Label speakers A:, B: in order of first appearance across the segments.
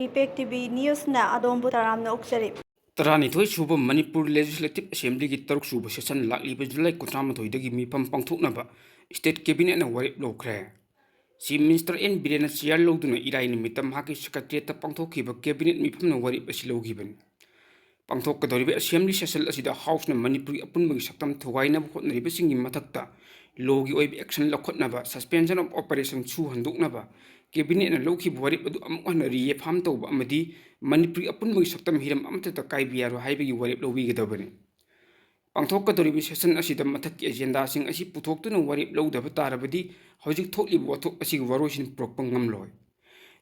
A: ꯏꯄꯦꯛ TV ꯅ꯭ꯌꯨꯁꯅ ꯑꯗꯣꯝꯕꯨ ꯇꯔꯥꯝꯅ ꯑꯣꯛꯆꯔꯤ꯫
B: ꯇꯔꯥꯅꯤꯊꯣꯏ ꯁꯨꯕ ꯃꯅꯤꯄꯨꯔ ꯂꯦꯖꯤꯁꯂꯦꯇꯤꯚ ꯑꯦꯁꯦꯝꯕ꯭ꯂꯤꯒꯤ 6 ꯁꯨꯕ ꯁꯦꯁꯟ ꯂꯥꯛꯂꯤꯕ ꯖꯨꯂꯥꯏ 18ꯗꯒꯤ ꯃꯤꯐꯝ ꯄꯥꯡꯊꯣꯛꯅꯕ ꯁ꯭ꯇꯦꯠ ꯀꯦꯕꯤꯅꯦꯠꯅ ꯋꯥꯔꯦꯞ ꯂꯧꯈ꯭ꯔꯦ꯫ ꯆꯤꯐ ꯃꯤꯅꯤꯁꯇꯔ ꯑꯦꯟ ꯕꯤꯔꯦꯟꯅ ꯆꯤꯌꯥꯔ ꯂꯧꯗꯨꯅ ꯏꯔꯥꯏ ꯅꯨꯃꯤꯠꯇ ꯃꯍꯥꯛꯀꯤ ꯁꯦꯀ꯭ꯔꯦꯇꯔꯤꯌꯦꯠꯇ ꯄꯥꯡꯊꯣꯛꯈꯤꯕ ꯀꯦꯕꯤꯅꯦꯠ ꯃꯤꯐꯝꯅ ꯋꯥꯔꯦꯞ ꯑꯁꯤ ꯂꯧꯈꯤꯕꯅꯤ꯫ ꯄꯥꯡꯊꯣꯛꯀꯗꯧꯔꯤꯕ ꯑꯦꯁꯦꯝꯕ꯭ꯂꯤ ꯁꯦꯁꯟ ꯑꯁꯤꯗ ꯍꯥꯎꯁꯅ ꯃꯅꯤꯄꯨꯔꯒꯤ ꯑꯄꯨꯟꯕꯒꯤ ꯁꯛꯇꯝ ꯊꯨꯒꯥꯏꯅꯕ ꯍꯣꯠꯅꯔꯤꯕꯁꯤꯡꯒꯤ ꯃꯊꯛꯇ ꯂꯣꯒꯤ ꯑꯣꯏꯕ ꯑꯦꯛꯁꯟ ꯂꯧꯈꯠꯅꯕ, ꯁꯁꯄꯦꯟꯁꯟ ꯑꯣꯐ ꯑꯣꯄꯔꯦꯁꯟ ꯁꯨ ꯍꯟꯗꯣꯛꯅꯕ, ꯀꯦꯕꯤꯅꯦꯠꯅ ꯂꯧꯈꯤꯕ ꯋꯥꯔꯦꯞ ꯑꯗꯨ ꯑꯃꯨꯛ ꯍꯟꯅ ꯔꯤꯑꯦꯐꯥꯔꯝ ꯇꯧꯕ ꯑꯃꯗꯤ ꯃꯅꯤꯄꯨꯔꯒꯤ ꯑꯄꯨꯟꯕꯒꯤ ꯁꯛꯇꯝ ꯍꯤꯔꯝ ꯑꯃꯠꯇꯗ ꯀꯥꯏꯕ ꯌꯥꯔꯣꯏ ꯍꯥꯏꯕꯒꯤ ꯋꯥꯔꯦꯞ ꯂꯧꯕꯤꯒꯗꯕꯅꯤ꯫ ꯄꯥꯡꯊꯣꯛꯀꯗꯧꯔꯤꯕ ꯁꯦꯁꯟ ꯑꯁꯤꯗ ꯃꯊꯛꯀꯤ ꯑꯦꯖꯦꯟꯗꯥꯁꯤꯡ ꯑꯁꯤ ꯄꯨꯊꯣꯛꯇꯨꯅ ꯋꯥꯔꯦꯞ ꯂꯧꯗꯕ ꯇꯥꯔꯕꯗꯤ ꯍꯧꯖꯤꯛ ꯊꯣꯛꯂꯤꯕ ꯋꯥꯊꯣꯛ ꯑꯁꯤꯒꯤ ꯋꯥꯔꯣꯏꯁꯤꯟ ꯄꯨꯔꯛꯄ ꯉꯝꯂꯣꯏ꯫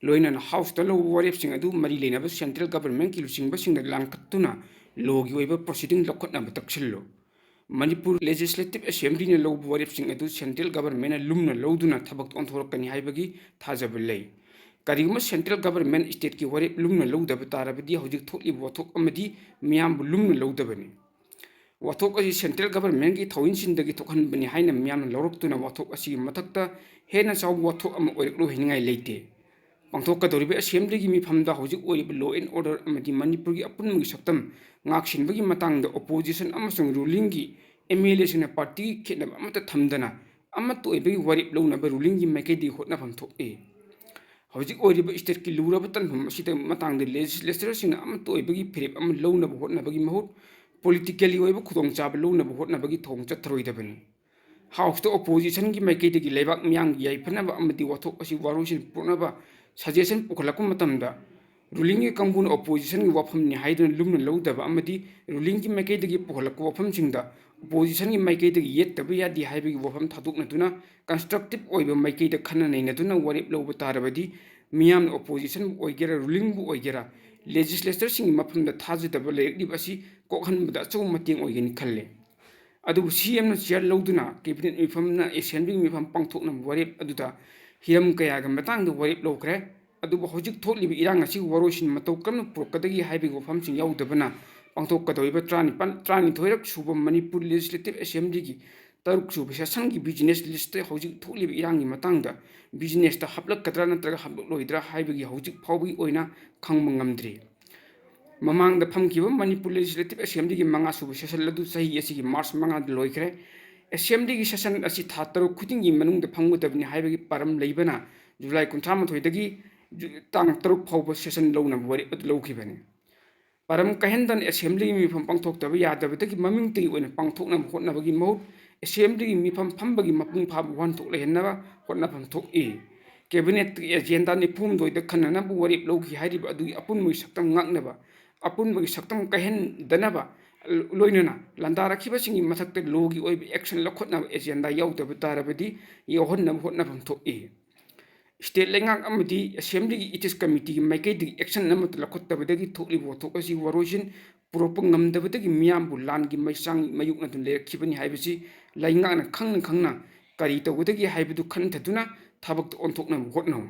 B: ꯂꯣꯏꯅꯅ ꯍꯥꯎꯁꯇ ꯂꯧꯕ ꯋꯥꯔꯦꯞꯁꯤꯡ ꯑꯗꯨ ꯃꯔꯤ ꯂꯩꯅꯕ ꯁꯦꯟꯇ꯭ꯔꯦꯜ ꯒꯚꯔꯟꯃꯦꯟꯠꯀꯤ ꯂꯨꯆꯤꯡꯕꯁꯤꯡꯗ ꯂꯥꯟꯈꯠꯇꯨꯅ ꯂꯣꯒꯤ ꯑꯣꯏꯕ ꯄ꯭ꯔꯣꯁꯤꯗꯤꯡ ꯂꯧꯈꯠꯅꯕ ꯇꯛꯁꯤꯜꯂꯨ꯫ ꯃꯅꯤꯄꯨꯔ ꯂꯦꯖꯤꯁꯂꯦꯇꯤꯚ ꯑꯦꯁꯦꯝꯕ꯭ꯂꯤꯅ ꯂꯧꯕ ꯋꯥꯔꯦꯞꯁꯤꯡ ꯑꯗꯨ ꯁꯦꯟꯇ꯭ꯔꯦꯜ ꯒꯚꯔꯟꯃꯦꯟꯠꯅ ꯂꯨꯝꯅ ꯂꯧꯗꯨꯅ ꯊꯕꯛꯇ ꯑꯣꯟꯊꯣꯔꯛꯀꯅꯤ ꯍꯥꯏꯕꯒꯤ ꯊꯥꯖꯕ ꯂꯩ꯫ ꯀꯔꯤꯒꯨꯝꯕ ꯁꯦꯟꯇ꯭ꯔꯦꯜ ꯒꯚꯔꯟꯃꯦꯟꯠ ꯁ꯭ꯇꯦꯠꯀꯤ ꯋꯥꯔꯦꯞ ꯂꯨꯝꯅ ꯂꯧꯗꯕ ꯇꯥꯔꯕꯗꯤ ꯍꯧꯖꯤꯛ ꯊꯣꯛꯂꯤꯕ ꯋꯥꯊꯣꯛ ꯑꯃꯗꯤ ꯃꯤꯌꯥꯝꯕꯨ ꯂꯨꯝꯅ ꯂꯧꯗꯕꯅꯤ꯫ ꯋꯥꯊꯣꯛ ꯑꯁꯤ ꯁꯦꯟꯇ꯭ꯔꯦꯜ ꯒꯚꯔꯟꯃꯦꯟꯠꯀꯤ ꯊꯧꯑꯣꯏꯟꯁꯤꯟꯗꯒꯤ ꯊꯣꯛꯍꯟꯕꯅꯤ ꯍꯥꯏꯅ ꯃꯤꯌꯥꯝꯅ ꯂꯧꯔꯛꯇꯨꯅ ꯋꯥꯊꯣꯛ ꯑꯁꯤꯒꯤ ꯃꯊꯛꯇ ꯍꯦꯟꯅ ꯆꯥꯎꯕ ꯋꯥꯊꯣꯛ ꯑꯃ ꯑꯣꯏꯔꯛꯂꯨ ꯍꯥꯏꯅꯤꯡꯉꯥꯏ ꯂꯩꯇꯦ꯫ ꯄꯥꯡꯊꯣꯛꯀꯗꯧꯔꯤꯕ ꯑꯦꯁꯦꯝꯕ꯭ꯂꯤꯒꯤ ꯃꯤꯐꯝꯗ ꯍꯧꯖꯤꯛ ꯑꯣꯏꯔꯤꯕ ꯂꯣ ꯑꯦꯟ ꯑꯣꯔꯗꯔ ꯑꯃꯗꯤ ꯃꯅꯤꯄꯨꯔꯒꯤ ꯑꯄꯨꯟꯕꯒꯤ ꯁꯛꯇꯝ ꯉꯥꯛꯁꯤꯟꯕꯒꯤ ꯃꯇꯥꯡꯗ ꯑꯣꯄꯣꯖꯤꯁꯟ ꯑꯃꯁꯨꯡ ꯔꯨꯂꯤꯡꯒꯤ ꯑꯦꯝ.ꯑꯦꯜ.ꯑꯦꯁꯤꯡꯅ ꯄꯥꯔꯇꯤꯒꯤ ꯈꯦꯠꯅꯕ ꯑꯃꯠꯇ ꯊꯝꯗꯅ ꯑꯃꯠꯇ ꯑꯣꯏꯕꯒꯤ ꯋꯥꯔꯦꯞ ꯂꯧꯅꯕ ꯔꯨꯂꯤꯡꯒꯤ ꯃꯥꯏꯀꯩꯗꯒꯤ ꯍꯣꯠꯅꯐꯝ ꯊꯣꯛꯏ꯫ ꯍꯧꯖꯤꯛ ꯑꯣꯏꯔꯤꯕ ꯁ꯭ꯇꯦꯠꯀꯤ ꯂꯨꯔꯕ ꯇꯥꯟꯐꯝ ꯑꯁꯤꯗ ꯃꯇꯥꯡꯗ ꯂꯦꯖꯤꯁꯂꯦꯆꯔꯁꯤꯡꯅ ꯑꯃꯠꯇ ꯑꯣꯏꯕꯒꯤ ꯐꯤꯔꯦꯞ ꯑꯃ ꯂꯧꯅꯕ ꯍꯣꯠꯅꯕꯒꯤ ꯃꯍꯨꯠ ꯄꯣꯂꯤꯇꯤꯀꯦꯜꯂꯤ ꯑꯣꯏꯕ ꯈꯨꯗꯣꯡꯆꯥꯕ ꯂꯧꯅꯕ ꯍꯣꯠꯅꯕꯒꯤ ꯊꯧꯑꯣꯡ ꯆꯠꯊꯔꯣꯏꯗꯕꯅꯤ꯫ ꯍꯥꯎꯁꯇ ꯑꯣꯄꯣꯖꯤꯁꯟꯒꯤ ꯃꯥꯏꯀꯩꯗꯒꯤ ꯂꯩꯕꯥꯛ ꯃꯤꯌꯥꯝꯒꯤ ꯌꯥꯏꯐꯅꯕ ꯑꯃꯗꯤ ꯋꯥꯊꯣꯛ ꯑꯁꯤ ꯋꯥꯔꯣꯏꯁꯤꯟ ꯄꯨꯔꯛꯅꯕ ꯁꯖꯦꯁꯟ ꯄꯨꯈꯠꯂꯛꯄ ꯃꯇꯝꯗ ꯔꯨꯂꯤꯡꯒꯤ ꯀꯥꯡꯕꯨꯅ ꯑꯣꯄꯣꯖꯤꯁꯟꯒꯤ ꯋꯥꯐꯝꯅꯤ ꯍꯥꯏꯗꯨꯅ ꯂꯨꯝꯅ ꯂꯧꯗꯕ ꯑꯃꯗꯤ ꯔꯨꯂꯤꯡꯒꯤ ꯃꯥꯏꯀꯩꯗꯒꯤ ꯄꯨꯈꯠꯂꯛꯄ ꯋꯥꯐꯝꯁꯤꯡꯗ ꯑꯣꯄꯣꯖꯤꯁꯟꯒꯤ ꯃꯥꯏꯀꯩꯗꯒꯤ ꯌꯦꯠꯇꯕ ꯌꯥꯗꯦ ꯍꯥꯏꯕꯒꯤ ꯋꯥꯐꯝ ꯊꯥꯗꯣꯛꯅꯗꯨꯅ ꯀꯟꯁꯇ꯭ꯔꯛꯇꯤꯚ ꯑꯣꯏꯕ ꯃꯥꯏꯀꯩꯗ ꯈꯟꯅ ꯅꯩꯅꯗꯨꯅ ꯋꯥꯔꯦꯞ ꯂꯧꯕ ꯇꯥꯔꯕꯗꯤ ꯃꯤꯌꯥꯝꯅ ꯑꯣꯄꯣꯖꯤꯁꯟꯕꯨ ꯑꯣꯏꯒꯦꯔꯥ ꯔꯨꯂꯤꯡꯕꯨ ꯑꯣꯏꯒꯦꯔꯥ ꯂꯦꯖꯤꯁꯂꯦꯆꯔꯁꯤꯡꯒꯤ ꯃꯐꯝꯗ ꯊꯥꯖꯗꯕ ꯂꯩꯔꯛꯂꯤꯕ ꯑꯁꯤ ꯀꯣꯛꯍꯟꯕꯗ ꯑꯆꯧꯕ ꯃꯇꯦꯡ ꯑꯣꯏꯒꯅꯤ ꯈꯜꯂꯤ꯫ ꯑꯗꯨꯕꯨ ꯁꯤ.ꯑꯦꯝꯅ ꯆꯤꯌꯥꯔ ꯂꯧꯗꯨꯅ ꯀꯦꯕꯤꯅꯦꯠ ꯃꯤꯐꯝꯅ ꯑꯦꯁꯦꯝꯕ꯭ꯂꯤꯒꯤ ꯃꯤꯐꯝ ꯄꯥꯡꯊꯣꯛꯅꯕ ꯋꯥꯔꯦꯞ ꯑꯗꯨꯗ ꯍꯤꯔꯝ ꯀꯌꯥꯒꯤ ꯃꯇꯥꯡꯗ ꯋꯥꯔꯦꯞ ꯂꯧꯈ꯭ꯔꯦ꯫ ꯑꯗꯨꯕꯨ ꯍꯧꯖꯤꯛ ꯊꯣꯛꯂꯤꯕ ꯏꯔꯥꯡ ꯑꯁꯤꯒꯤ ꯋꯥꯔꯣꯏꯁꯤꯟ ꯃꯇꯧ ꯀꯔꯝꯅ ꯄꯨꯔꯛꯀꯗꯒꯦ ꯍꯥꯏꯕꯒꯤ ꯋꯥꯐꯝꯁꯤꯡ ꯌꯥꯎꯗꯕꯅ ꯄꯥꯡꯊꯣꯛꯀꯗꯧꯔꯤꯕ 39ꯔꯛ ꯁꯨꯕ ꯃꯅꯤꯄꯨꯔ ꯂꯦꯖꯤꯁꯂꯦꯇꯤꯚ ꯑꯦꯁꯦꯝꯕ꯭ꯂꯤꯒꯤ 6 ꯁꯨꯕ ꯁꯦꯁꯟꯒꯤ ꯕꯤꯖꯤꯅꯦꯁ ꯂꯤꯁꯇ ꯍꯧꯖꯤꯛ ꯊꯣꯛꯂꯤꯕ ꯏꯔꯥꯡꯒꯤ ꯃꯇꯥꯡꯗ ꯕꯤꯖꯤꯅꯦꯁꯇ ꯍꯥꯞꯂꯛꯀꯗ꯭ꯔꯥ ꯅꯠꯇ꯭ꯔꯒ ꯍꯥꯞꯂꯛꯂꯣꯏꯗ꯭ꯔꯥ ꯍꯥꯏꯕꯒꯤ ꯍꯧꯖꯤꯛ ꯐꯥꯎꯕꯒꯤ ꯑꯣꯏꯅ ꯈꯪꯕ ꯉꯝꯗ꯭ꯔꯤ꯫ ꯃꯃꯥꯡꯗ ꯐꯝꯈꯤꯕ ꯃꯅꯤꯄꯨꯔ ꯂꯦꯖꯤꯁꯂꯦꯇꯤꯚ ꯑꯦꯁꯦꯝꯕ꯭ꯂꯤꯒꯤ 5 ꯁꯨꯕ ꯁꯦꯁꯟ ꯑꯗꯨ ꯆꯍꯤ ꯑꯁꯤꯒꯤ ꯃꯥꯔꯆ 5ꯗ ꯂꯣꯏꯈ꯭ꯔꯦ꯫ ꯑꯦꯁꯦꯝꯕ꯭ꯂꯤꯒꯤ ꯁꯦꯁꯟ ꯑꯁꯤ ꯊꯥ 6 ꯈꯨꯗꯤꯡꯒꯤ ꯃꯅꯨꯡꯗ ꯐꯝꯒꯗꯕꯅꯤ ꯍꯥꯏꯕꯒꯤ ꯄꯥꯔꯝ ꯂꯩꯕꯅ ꯖꯨꯂꯥꯏ 18ꯗꯒꯤ ꯇꯥꯡ 6 ꯐꯥꯎꯕ ꯁꯦꯁꯟ ꯂꯧꯅꯕ ꯋꯥꯔꯦꯞ ꯑꯗꯨ ꯂꯧꯈꯤꯕꯅꯤ꯫ ꯄꯥꯔꯝ ꯀꯥꯏꯍꯟꯗꯅ ꯑꯦꯁꯦꯝꯕ꯭ꯂꯤꯒꯤ ꯃꯤꯐꯝ ꯄꯥꯡꯊꯣꯛꯇꯕ ꯌꯥꯗꯕꯗꯒꯤ ꯃꯃꯤꯡꯇꯒꯤ ꯑꯣꯏꯅ ꯄꯥꯡꯊꯣꯛꯅꯕ ꯍꯣꯠꯅꯕꯒꯤ ꯃꯍꯨꯠ ꯑꯦꯁꯦꯝꯕ꯭ꯂꯤꯒꯤ ꯃꯤꯐꯝ ꯐꯝꯕꯒꯤ ꯃꯄꯨꯡ ꯐꯥꯕ ꯋꯥꯍꯟꯊꯣꯛ ꯂꯩꯍꯟꯅꯕ ꯍꯣꯠꯅꯐꯝ ꯊꯣꯛꯏ꯫ ꯀꯦꯕꯤꯅꯦꯠꯀꯤ ꯑꯦꯖꯦꯟꯗꯥ 94ꯗ ꯈꯟꯅꯅꯕ ꯋꯥꯔꯦꯞ ꯂꯧꯈꯤ ꯍꯥꯏꯔꯤꯕ ꯑꯗꯨꯒꯤ ꯑꯄꯨꯟꯕꯒꯤ ꯁꯛꯇꯝ ꯉꯥꯛꯅꯕ, ꯑꯄꯨꯟꯕꯒꯤ ꯁꯛꯇꯝ ꯀꯥꯏꯍꯟꯗꯅꯕ ꯂꯣꯏꯅꯅ ꯂꯥꯟꯗꯥꯔꯛꯈꯤꯕꯁꯤꯡꯒꯤ ꯃꯊꯛꯇ ꯂꯣꯒꯤ ꯑꯣꯏꯕ ꯑꯦꯛꯁꯟ ꯂꯧꯈꯠꯅꯕ ꯑꯦꯖꯦꯟꯗꯥ ꯌꯥꯎꯗꯕ ꯇꯥꯔꯕꯗꯤ ꯌꯥꯎꯍꯟꯅꯕ ꯍꯣꯠꯅꯐꯝ ꯊꯣꯛꯏ꯫ ꯁ꯭ꯇꯦꯠ ꯂꯩꯉꯥꯛ ꯑꯃꯗꯤ ꯑꯦꯁꯦꯝꯕ꯭ꯂꯤꯒꯤ ꯏꯊꯤꯛꯁ ꯀꯃꯤꯇꯤꯒꯤ ꯃꯥꯏꯀꯩꯗꯒꯤ ꯑꯦꯛꯁꯟ ꯑꯃꯠꯇ ꯂꯧꯈꯠꯇꯕꯗꯒꯤ ꯊꯣꯛꯂꯤꯕ ꯋꯥꯊꯣꯛ ꯑꯁꯤ ꯋꯥꯔꯣꯏꯁꯤꯟ ꯄꯨꯔꯛꯄ ꯉꯝꯗꯕꯗꯒꯤ ꯃꯤꯌꯥꯝꯕꯨ ꯂꯥꯟꯒꯤ ꯃꯩꯆꯥꯡ ꯃꯥꯌꯣꯛꯅꯗꯨꯅ ꯂꯩꯔꯛꯈꯤꯕꯅꯤ ꯍꯥꯏꯕꯁꯤ ꯂꯩꯉꯥꯛꯅ ꯈꯪꯅ ꯈꯪꯅ ꯀꯔꯤ ꯇꯧꯒꯗꯒꯦ ꯍꯥꯏꯕꯗꯨ ꯈꯟꯊꯗꯨꯅ ꯊꯕꯛꯇ ꯑꯣꯟꯊꯣꯛꯅꯕ ꯍꯣꯠꯅꯧ꯫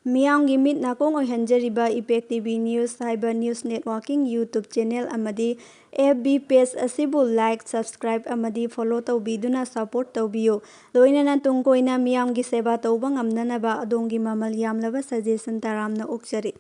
A: ꯃꯤꯌꯥꯝꯒꯤ ꯃꯤꯠ ꯅꯥꯀꯣꯡ ꯑꯣꯏꯍꯟꯖꯔꯤꯕ ꯏꯄꯦꯛ ꯇꯤꯚꯤ ꯅ꯭ꯌꯨꯁ ꯍꯥꯏꯕ ꯅ꯭ꯌꯨꯁ ꯅꯦꯠꯋꯥꯔꯀꯤꯡ ꯌꯨꯇ꯭ꯌꯨꯕ ꯆꯦꯅꯦꯜ ꯑꯃꯗꯤ FB ꯄꯦꯖ ꯑꯁꯤꯕꯨ ꯂꯥꯏꯛ, ꯁꯕꯁꯀ꯭ꯔꯥꯏꯕ ꯑꯃꯗꯤ ꯐꯣꯂꯣ ꯇꯧꯕꯤꯗꯨꯅ ꯁꯄꯣꯔꯠ ꯇꯧꯕꯤꯌꯨ꯫ ꯂꯣꯏꯅꯅ ꯇꯨꯡ ꯀꯣꯏꯅ ꯃꯤꯌꯥꯝꯒꯤ ꯁꯦꯕꯥ ꯇꯧꯕ ꯉꯝꯅꯅꯕ ꯑꯗꯣꯝꯒꯤ ꯃꯃꯜ ꯌꯥꯝꯂꯕ ꯁꯖꯦꯁꯟ ꯇꯔꯥꯝꯅ ꯑꯣꯛꯆꯔꯤ꯫